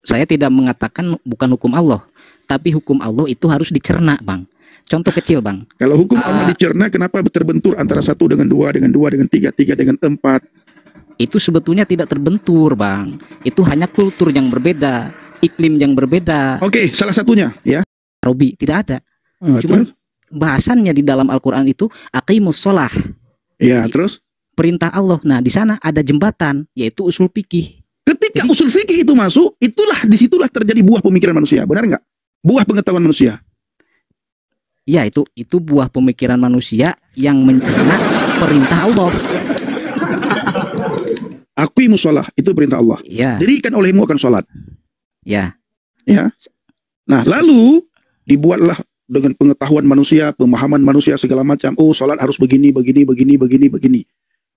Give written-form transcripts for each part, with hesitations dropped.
Saya tidak mengatakan bukan hukum Allah, tapi hukum Allah itu harus dicerna, Bang. Contoh kecil, Bang. Kalau hukum Allah dicerna, kenapa terbentur antara satu dengan dua, dengan tiga, tiga dengan empat? Itu sebetulnya tidak terbentur, Bang. Itu hanya kultur yang berbeda, iklim yang berbeda. Oke, salah satunya, ya. Robi, tidak ada. Cuma bahasannya di dalam Al-Quran itu aqimus sholah. Ya, terus? Perintah Allah. Nah, di sana ada jembatan, yaitu usul fikih. Ketika usul fikih itu masuk, disitulah terjadi buah pemikiran manusia, benar nggak? Buah pengetahuan manusia. Ya, itu buah pemikiran manusia yang mencerna perintah Allah. Aqimus sholah, itu perintah Allah. Ya. Dirikan olehmu akan sholat. Ya. Ya. Nah, lalu dibuatlah dengan pengetahuan manusia, pemahaman manusia segala macam. Oh, sholat harus begini.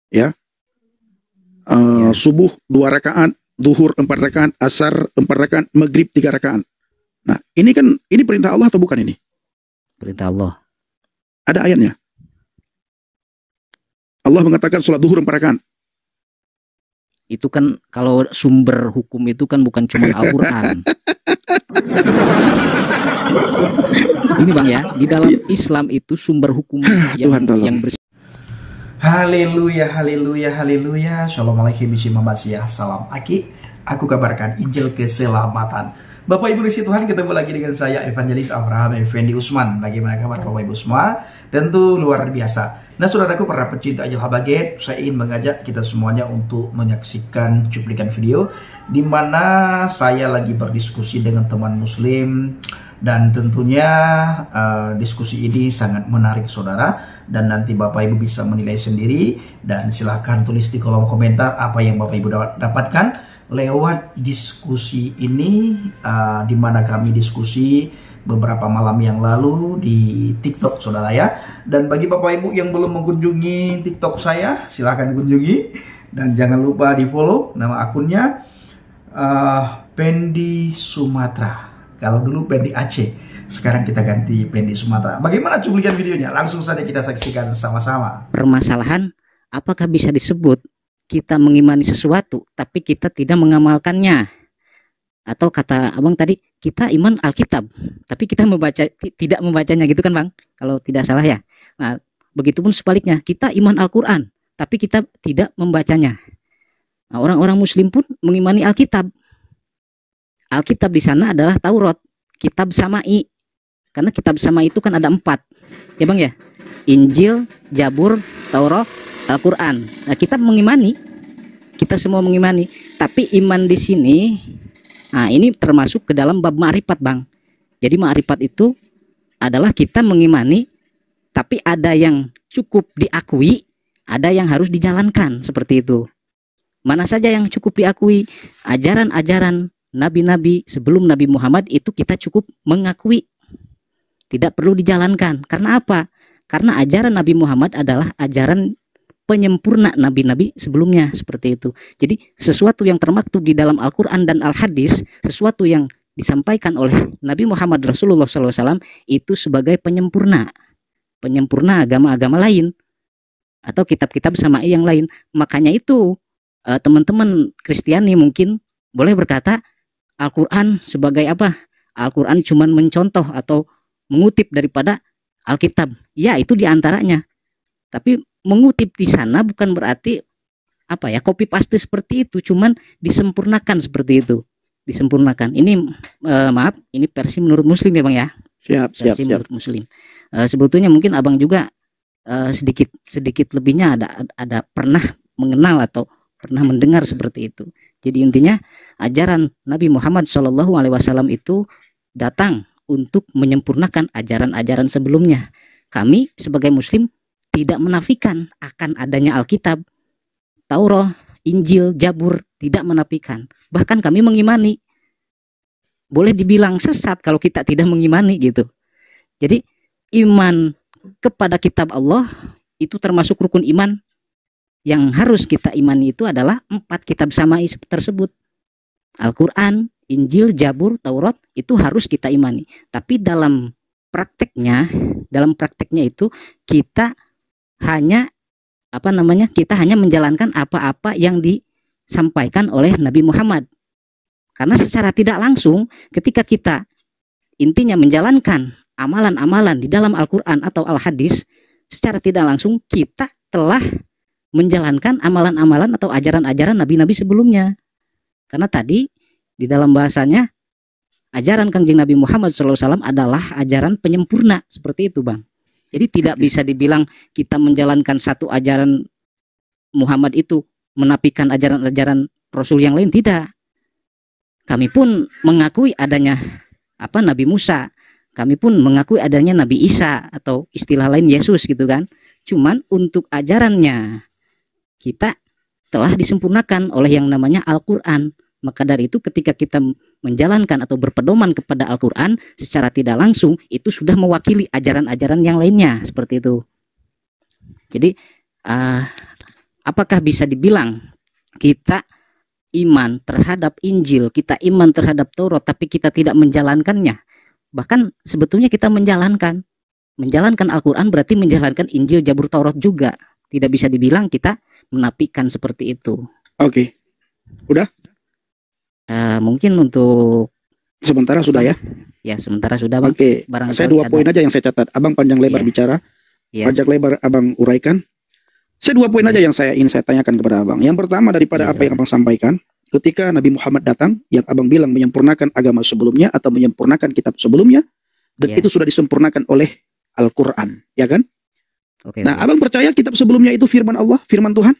Ya. Subuh 2 rakaat, zuhur 4 rakaat, asar 4 rakaat, maghrib 3 rakaat. Nah, ini perintah Allah atau bukan ini? Perintah Allah. Ada ayatnya. Allah mengatakan sholat zuhur 4 rakaat. Itu kan kalau sumber hukum itu kan bukan cuma Al-Quran. Ini Bang ya, di dalam Islam itu sumber hukum yang Haleluya, haleluya, haleluya. Shalom alaikum bismillahirrahmanirrahim. Salam Aki. Aku kabarkan Injil keselamatan. Bapak Ibu di Tuhan, ketemu lagi dengan saya Evangelis Abraham Effendi Usman. Bagaimana kabar Bapak Ibu semua? Tentu luar biasa. Nah, saudaraku para pecinta Ajil Habaget, saya ingin mengajak kita semuanya untuk menyaksikan cuplikan video di mana saya lagi berdiskusi dengan teman muslim, dan tentunya diskusi ini sangat menarik saudara, dan nanti Bapak Ibu bisa menilai sendiri, dan silahkan tulis di kolom komentar apa yang Bapak Ibu dapatkan lewat diskusi ini, di mana kami diskusi beberapa malam yang lalu di TikTok saudara ya. Dan bagi Bapak Ibu yang belum mengunjungi TikTok saya, silahkan kunjungi, dan jangan lupa di follow nama akunnya Pendi Sumatera. Kalau dulu Pendi Aceh, sekarang kita ganti Pendi Sumatera. Bagaimana cuplikan videonya? Langsung saja kita saksikan sama-sama. Permasalahan, apakah bisa disebut kita mengimani sesuatu tapi kita tidak mengamalkannya? Atau kata Abang tadi, kita iman Alkitab tapi kita tidak membacanya, gitu kan Bang? Kalau tidak salah ya. Nah, begitupun sebaliknya, kita iman Al-Quran tapi kita tidak membacanya. Nah, orang-orang muslim pun mengimani Alkitab. Alkitab di sana adalah Taurat, kitab Samai. Karena kitab Samai itu kan ada 4. Ya Bang ya? Injil, Zabur, Taurat, Al-Quran. Nah, kita mengimani. Kita semua mengimani. Tapi iman di sini, nah ini termasuk ke dalam bab ma'rifat Bang. Jadi ma'rifat itu adalah kita mengimani, tapi ada yang cukup diakui, ada yang harus dijalankan, seperti itu. Mana saja yang cukup diakui? Ajaran-ajaran nabi-nabi sebelum Nabi Muhammad itu kita cukup mengakui, tidak perlu dijalankan. Karena apa? Karena ajaran Nabi Muhammad adalah ajaran penyempurna nabi-nabi sebelumnya, seperti itu. Jadi sesuatu yang termaktub di dalam Al-Quran dan Al-Hadis, sesuatu yang disampaikan oleh Nabi Muhammad Rasulullah SAW itu sebagai penyempurna agama-agama lain atau kitab-kitab Samai yang lain. Makanya itu teman-teman Kristiani mungkin boleh berkata Al-Quran sebagai apa? Al-Quran cuman mencontoh atau mengutip daripada Alkitab. Ya, itu diantaranya. Tapi mengutip di sana bukan berarti apa ya, copy paste seperti itu, cuman disempurnakan seperti itu. Disempurnakan. Ini maaf, ini versi menurut Muslim ya Bang ya. Siap. Menurut Muslim. Sebetulnya mungkin Abang juga sedikit lebihnya ada pernah mengenal atau pernah mendengar seperti itu. Jadi intinya ajaran Nabi Muhammad SAW itu datang untuk menyempurnakan ajaran-ajaran sebelumnya. Kami sebagai Muslim tidak menafikan akan adanya Alkitab, Taurat, Injil, Zabur, tidak menafikan. Bahkan kami mengimani. Boleh dibilang sesat kalau kita tidak mengimani gitu. Jadi iman kepada kitab Allah itu termasuk rukun iman. Yang harus kita imani itu adalah 4 kitab Samai tersebut. Al-Quran, Injil, Zabur, Taurat itu harus kita imani. Tapi dalam prakteknya itu kita hanya kita hanya menjalankan apa-apa yang disampaikan oleh Nabi Muhammad. Karena secara tidak langsung ketika kita intinya menjalankan amalan-amalan di dalam Al-Quran atau Al-Hadis, secara tidak langsung kita telah menjalankan amalan-amalan atau ajaran-ajaran nabi-nabi sebelumnya. Karena tadi di dalam bahasanya ajaran Kangjeng Nabi Muhammad SAW adalah ajaran penyempurna, seperti itu Bang. Jadi tidak bisa dibilang kita menjalankan satu ajaran Muhammad itu menafikan ajaran-ajaran Rasul yang lain, tidak. Kami pun mengakui adanya Nabi Musa, kami pun mengakui adanya Nabi Isa atau istilah lain Yesus gitu kan. Cuman untuk ajarannya kita telah disempurnakan oleh yang namanya Al-Quran. Maka dari itu ketika kita menjalankan atau berpedoman kepada Al-Quran secara tidak langsung, itu sudah mewakili ajaran-ajaran yang lainnya, seperti itu. Jadi apakah bisa dibilang kita iman terhadap Injil, kita iman terhadap Taurat, tapi kita tidak menjalankannya? Bahkan sebetulnya kita menjalankan Al-Quran berarti menjalankan Injil, Zabur, Taurat juga. Tidak bisa dibilang kita menafikan seperti itu. Oke. Udah? Mungkin untuk sementara sudah ya? Ya, sementara sudah Bang. Oke. Saya 2 poin aja yang saya catat. Abang panjang lebar bicara. Panjang lebar Abang uraikan. Saya 2 poin aja yang ingin saya tanyakan kepada Abang. Yang pertama daripada apa yang Abang sampaikan, ketika Nabi Muhammad datang, yang Abang bilang menyempurnakan agama sebelumnya atau menyempurnakan kitab sebelumnya, dan itu sudah disempurnakan oleh Al-Quran, ya kan? Oke. Nah, Abang percaya kitab sebelumnya itu firman Allah, firman Tuhan?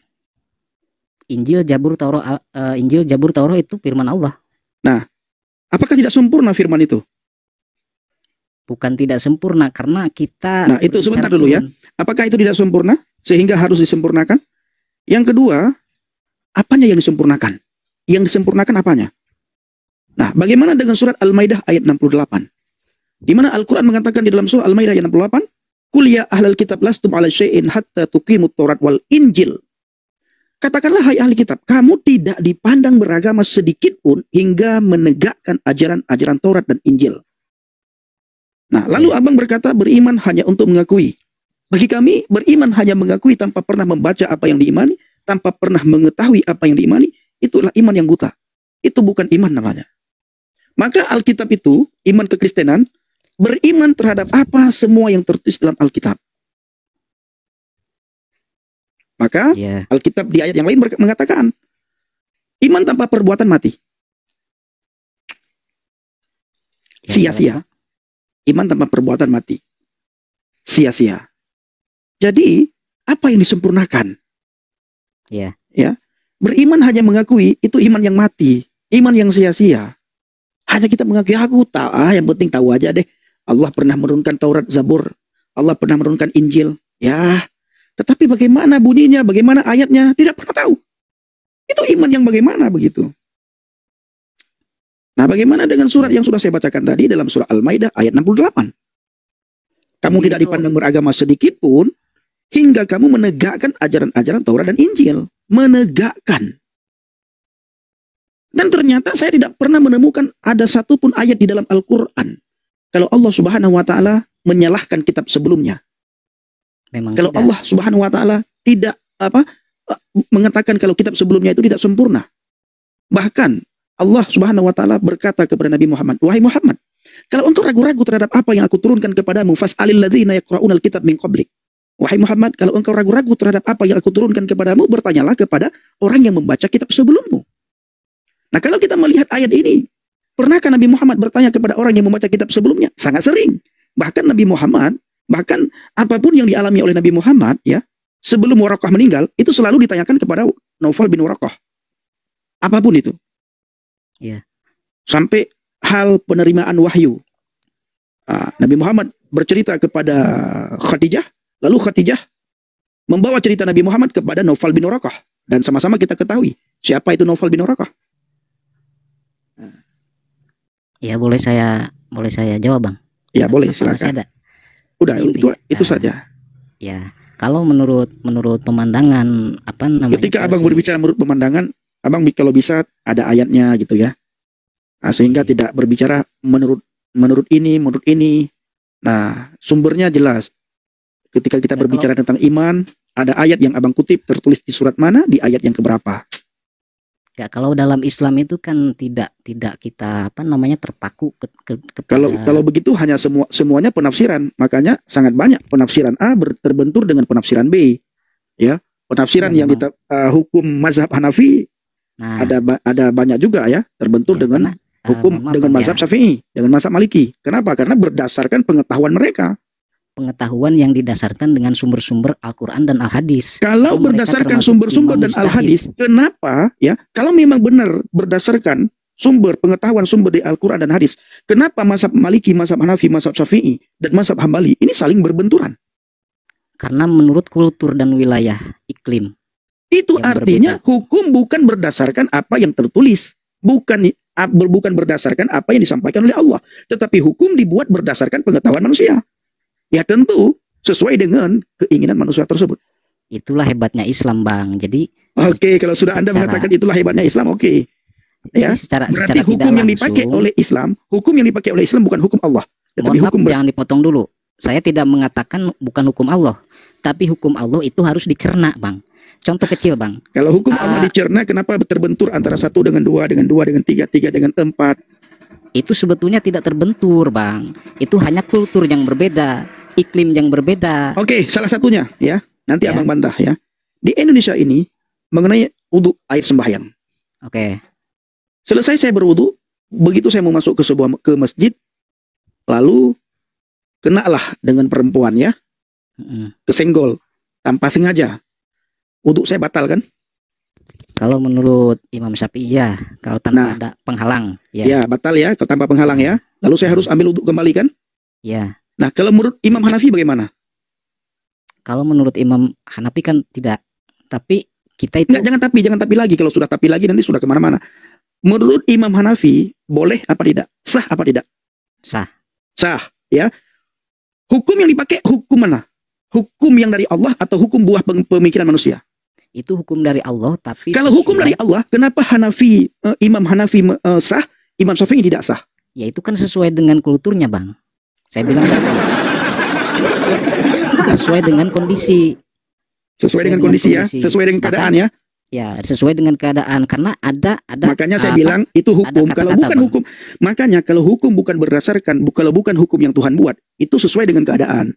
Injil, Zabur, Taurat itu firman Allah. Nah, apakah tidak sempurna firman itu? Bukan tidak sempurna, karena kita... Nah, itu sebentar dulu ya. Apakah itu tidak sempurna sehingga harus disempurnakan? Yang kedua, apanya yang disempurnakan? Yang disempurnakan apanya? Nah, bagaimana dengan surat Al-Maidah ayat 68? Di mana Al-Quran mengatakan di dalam surah Al-Maidah ayat 68, "Qul ya ahlal kitab lastum ala syai'in hatta tuqimut Taurat wal Injil." Katakanlah hai ahli kitab, kamu tidak dipandang beragama sedikit pun hingga menegakkan ajaran-ajaran Taurat dan Injil. Nah, lalu Abang berkata beriman hanya untuk mengakui. Bagi kami, beriman hanya mengakui tanpa pernah membaca apa yang diimani, tanpa pernah mengetahui apa yang diimani, itulah iman yang buta. Itu bukan iman namanya. Maka Alkitab itu, iman kekristenan, beriman terhadap apa semua yang tertulis dalam Alkitab. Maka Alkitab di ayat yang lain mengatakan, iman tanpa perbuatan mati. Sia-sia. Iman tanpa perbuatan mati. Sia-sia. Jadi, apa yang disempurnakan? Ya. Beriman hanya mengakui, itu iman yang mati. Iman yang sia-sia. Hanya kita mengakui, aku tahu, yang penting tahu aja deh. Allah pernah menurunkan Taurat, Zabur. Allah pernah menurunkan Injil. Ya. Tetapi bagaimana bunyinya, bagaimana ayatnya, tidak pernah tahu. Itu iman yang bagaimana begitu. Nah, bagaimana dengan surat yang sudah saya bacakan tadi dalam surah Al-Maidah ayat 68? Kamu tidak dipandang beragama sedikit pun hingga kamu menegakkan ajaran-ajaran Taurat dan Injil. Menegakkan. Dan ternyata saya tidak pernah menemukan ada satupun ayat di dalam Al-Quran kalau Allah Subhanahu wa Ta'ala menyalahkan kitab sebelumnya. Kalau Allah Subhanahu wa Ta'ala tidak mengatakan kalau kitab sebelumnya itu tidak sempurna. Bahkan Allah Subhanahu wa Ta'ala berkata kepada Nabi Muhammad, "Wahai Muhammad, kalau engkau ragu-ragu terhadap apa yang aku turunkan kepadamu, fas'alil ladzina yaqra'unal kitab min qablik." Wahai Muhammad, kalau engkau ragu-ragu terhadap apa yang aku turunkan kepadamu, bertanyalah kepada orang yang membaca kitab sebelummu. Nah, kalau kita melihat ayat ini, pernahkah Nabi Muhammad bertanya kepada orang yang membaca kitab sebelumnya? Sangat sering. Bahkan Nabi Muhammad, bahkan apapun yang dialami oleh Nabi Muhammad, ya, sebelum Waraqah meninggal, itu selalu ditanyakan kepada Naufal bin Waraqah. Apapun itu. Ya. Sampai hal penerimaan wahyu. Nabi Muhammad bercerita kepada Khadijah, lalu Khadijah membawa cerita Nabi Muhammad kepada Naufal bin Waraqah. Dan sama-sama kita ketahui, siapa itu Naufal bin Waraqah? Ya, boleh saya jawab, Bang? Ya, boleh, silakan. Udah, itu saja. Ya, kalau menurut pemandangan ketika Abang berbicara menurut pemandangan, Abang kalau bisa ada ayatnya gitu ya. Nah, sehingga tidak berbicara menurut ini. Nah, sumbernya jelas. Ketika kita berbicara tentang iman, ada ayat yang Abang kutip tertulis di surat mana, di ayat yang keberapa. Ya, kalau dalam Islam itu kan tidak kita apa namanya terpaku Kalau kepada begitu hanya semuanya penafsiran. Makanya sangat banyak penafsiran A terbentur dengan penafsiran B. Ya, penafsiran ya yang memang. hukum mazhab Hanafi Nah, ada banyak juga ya terbentur ya dengan karena hukum mohon maaf dengan Bang mazhab ya, Syafi'i, dengan mazhab Maliki. Kenapa? Karena berdasarkan pengetahuan mereka. pengetahuan yang didasarkan dengan sumber-sumber Al-Qur'an dan Al-Hadis. Kalau Karena mereka berdasarkan termasuk sumber-sumber imam dan mujtahid. al-hadis, kenapa ya? Kalau memang benar berdasarkan sumber pengetahuan sumber di Al-Quran dan hadis, kenapa mazhab Maliki, mazhab Hanafi, mazhab Syafi'i dan mazhab Hambali ini saling berbenturan? Karena menurut kultur dan wilayah iklim Itu yang artinya berbeda. hukum bukan berdasarkan apa yang tertulis, bukan berdasarkan apa yang disampaikan oleh Allah, tetapi hukum dibuat berdasarkan pengetahuan manusia. Ya tentu sesuai dengan keinginan manusia tersebut. Itulah hebatnya Islam, Bang. Jadi Oke, kalau sudah Anda secara mengatakan itulah hebatnya Islam, oke. Ya, jadi secara berarti tidak hukum yang dipakai langsung, oleh Islam, bukan hukum Allah, tetapi mohon maaf hukum jangan dipotong dulu. Saya tidak mengatakan bukan hukum Allah, tapi hukum Allah itu harus dicerna, Bang. Contoh kecil, Bang. Kalau hukum Allah dicerna, kenapa terbentur antara satu dengan dua, dengan tiga, tiga dengan empat? Itu sebetulnya tidak terbentur, Bang. Itu hanya kultur yang berbeda, iklim yang berbeda. Oke, salah satunya ya. Nanti Ya. abang bantah ya. Di Indonesia ini mengenai wudhu air sembahyang. Oke. Selesai saya berwudhu, begitu saya mau masuk ke masjid, lalu kenalah dengan perempuan ya, kesenggol tanpa sengaja. Wudhu saya batal kan? Kalau menurut Imam Syafi'i ya, kalau tanpa Nah. ada penghalang, ya. Ya, batal ya, kalau tanpa penghalang ya. Lalu saya harus ambil wudhu kembali kan? Ya. Nah, kalau menurut Imam Hanafi bagaimana? Kalau menurut Imam Hanafi kan tidak. Tapi kita itu Enggak, jangan tapi lagi. Kalau sudah tapi lagi nanti sudah kemana-mana. Menurut Imam Hanafi boleh apa tidak? Sah apa tidak? sah. Sah ya. Hukum yang dipakai hukum mana? Hukum yang dari Allah atau hukum buah pemikiran manusia? Itu hukum dari Allah, tapi Kalau hukum dari Allah, kenapa Imam Hanafi sah, Imam Syafi'i tidak sah? ya itu kan sesuai dengan kulturnya, Bang. Saya bilang tadi. Sesuai dengan kondisi. Sesuai dengan kondisi ya, sesuai dengan keadaan ya. Ya, sesuai dengan keadaan, karena ada Makanya saya bilang itu hukum. Kalau bukan hukum, makanya kalau hukum bukan berdasarkan, kalau bukan hukum yang Tuhan buat, itu sesuai dengan keadaan.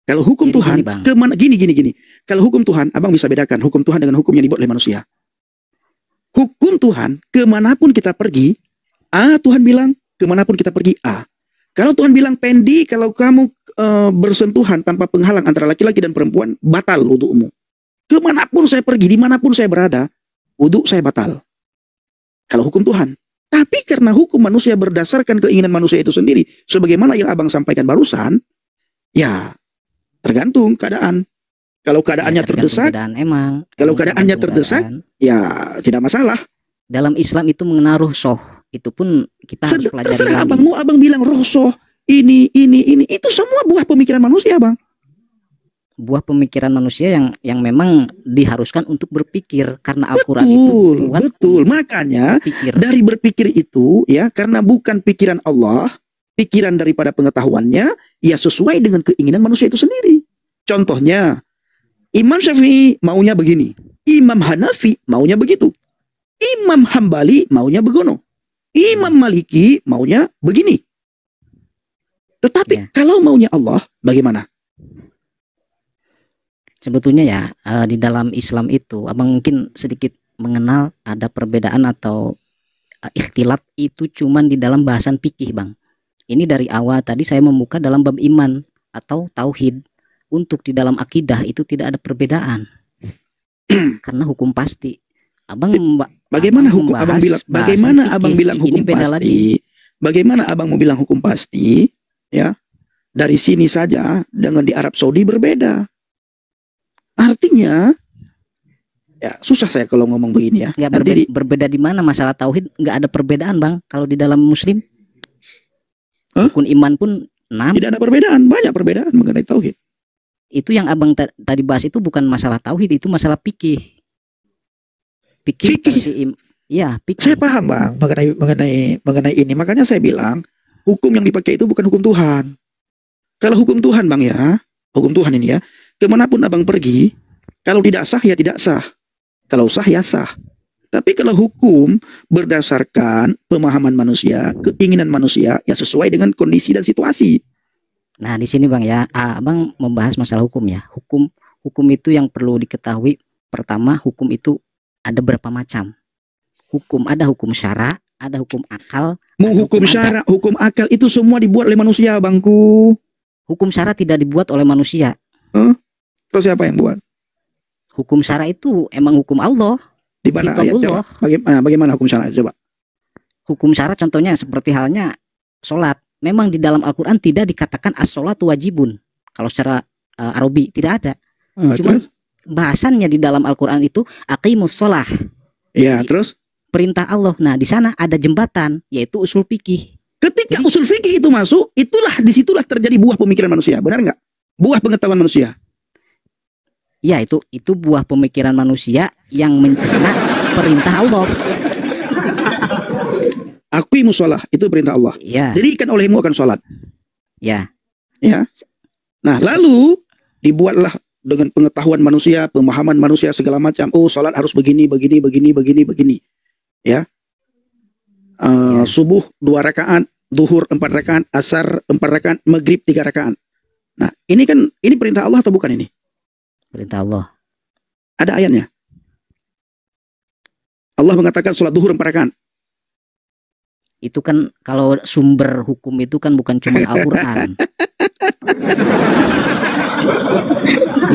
Kalau hukum Jadi Tuhan, Bang. kemana gini. Kalau hukum Tuhan, abang bisa bedakan hukum Tuhan dengan hukum yang dibuat oleh manusia. Hukum Tuhan, kemanapun kita pergi, Tuhan bilang kemanapun kita pergi Kalau Tuhan bilang Pendi, kalau kamu bersentuhan tanpa penghalang antara laki-laki dan perempuan, batal wudhumu. Kemanapun saya pergi, dimanapun saya berada, wudhu saya batal. Kalau hukum Tuhan. Tapi karena hukum manusia berdasarkan keinginan manusia itu sendiri, sebagaimana yang abang sampaikan barusan, ya tergantung keadaan. Kalau keadaannya terdesak, kalau keadaannya terdesak, ya tidak masalah. Dalam Islam itu mengenal ruhshoh, itu pun kita harus pelajari. Terserah abang, mau abang bilang ruhshoh, ini, itu semua buah pemikiran manusia, Bang. Buah pemikiran manusia yang memang diharuskan untuk berpikir, karena Al-Quran itu betul. Makanya dari berpikir itu ya, karena bukan pikiran Allah, pikiran daripada pengetahuannya, ya sesuai dengan keinginan manusia itu sendiri. Contohnya, Imam Syafi'i maunya begini, Imam Hanafi maunya begitu, Imam Hambali maunya begono, Imam Maliki maunya begini. Tetapi kalau maunya Allah, bagaimana? Sebetulnya ya, di dalam Islam itu, abang mungkin sedikit mengenal ada perbedaan atau ikhtilaf itu cuman di dalam bahasan fikih, Bang. Ini dari awal tadi saya membuka dalam bab iman atau tauhid. Untuk di dalam akidah itu tidak ada perbedaan. Karena hukum pasti. Bagaimana hukum abang bilang? Bagaimana abang bilang hukum pasti? Bagaimana abang mau bilang hukum pasti? Ya, dari sini saja dengan di Arab Saudi berbeda. Artinya, ya susah saya kalau ngomong begini ya. Berbeda di mana masalah tauhid? Nggak ada perbedaan, Bang. Kalau di dalam Muslim, rukun iman pun 6. Tidak ada perbedaan, banyak perbedaan mengenai tauhid. Itu yang abang tadi bahas itu bukan masalah tauhid, itu masalah fikih. Ya, fikih. Saya paham, Bang, mengenai ini. Makanya saya bilang hukum yang dipakai itu bukan hukum Tuhan. Kalau hukum Tuhan, Bang ya, hukum Tuhan ini ya, kemanapun abang pergi, kalau tidak sah ya tidak sah, kalau sah ya sah. Tapi kalau hukum berdasarkan pemahaman manusia, keinginan manusia, ya sesuai dengan kondisi dan situasi. Nah, di sini Bang ya, Abang membahas masalah hukum ya. Hukum itu yang perlu diketahui. Pertama, hukum itu ada berapa macam. Ada hukum syara, ada hukum akal. Hukum syara, hukum akal itu semua dibuat oleh manusia, Bangku. Hukum syara tidak dibuat oleh manusia. Terus siapa yang buat? Hukum syara itu emang hukum Allah. Di mana ayat? Coba. Bagaimana hukum syara? Coba. Hukum syara contohnya seperti halnya sholat. Memang di dalam Al-Quran tidak dikatakan as-sholatu wajibun. Kalau secara Arabi tidak ada. Cuma bahasannya di dalam Al-Quran itu aqimus sholah. Iya, terus? Perintah Allah. Nah, di sana ada jembatan, yaitu usul fikih. Ketika usul fikih itu masuk, disitulah terjadi buah pemikiran manusia. Benar nggak? Buah pengetahuan manusia. Ya, itu buah pemikiran manusia yang mencerna perintah Allah. Aqimus shalah, itu perintah Allah. Ya. Dirikan olehmu akan sholat. Ya. Ya. Nah, lalu dibuatlah dengan pengetahuan manusia, pemahaman manusia segala macam. Oh, sholat harus begini. Ya. Subuh 2 rakaat, zuhur 4 rakaat, asar 4 rakaat, maghrib 3 rakaat. Nah, ini perintah Allah atau bukan ini? Perintah Allah. Ada ayatnya. Allah mengatakan sholat zuhur 4 rakaat. Itu kan kalau sumber hukum itu kan bukan cuma Al-Quran.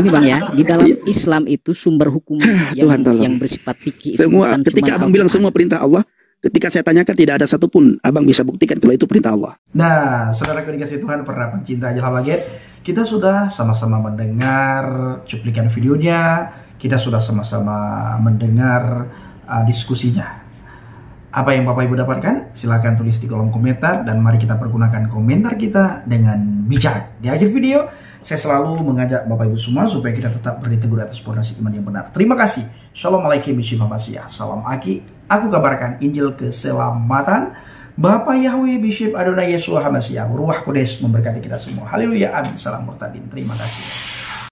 Ini Bang ya, di dalam Islam itu sumber hukum yang bersifat fikih semua itu ketika Abang bilang semua perintah Allah, ketika saya tanyakan tidak ada satupun Abang bisa buktikan kalau itu perintah Allah. Nah, saudara dikasih Tuhan, para pencinta ajalah baget, kita sudah sama-sama mendengar cuplikan videonya, kita sudah sama-sama mendengar diskusinya. Apa yang Bapak Ibu dapatkan? Silahkan tulis di kolom komentar, dan mari kita pergunakan komentar kita dengan bijak. Di akhir video, saya selalu mengajak Bapak Ibu semua supaya kita tetap berdiri teguh atas pondasi iman yang benar. Terima kasih. Assalamualaikum warahmatullahi wabarakatuh. Salam Aki. Aku kabarkan Injil keselamatan. Bapak Yahweh Bishop Adonai Yeshua HaMashiach, Ruach Kudus memberkati kita semua. Haleluya, amin. Salam Murtadin. Terima kasih.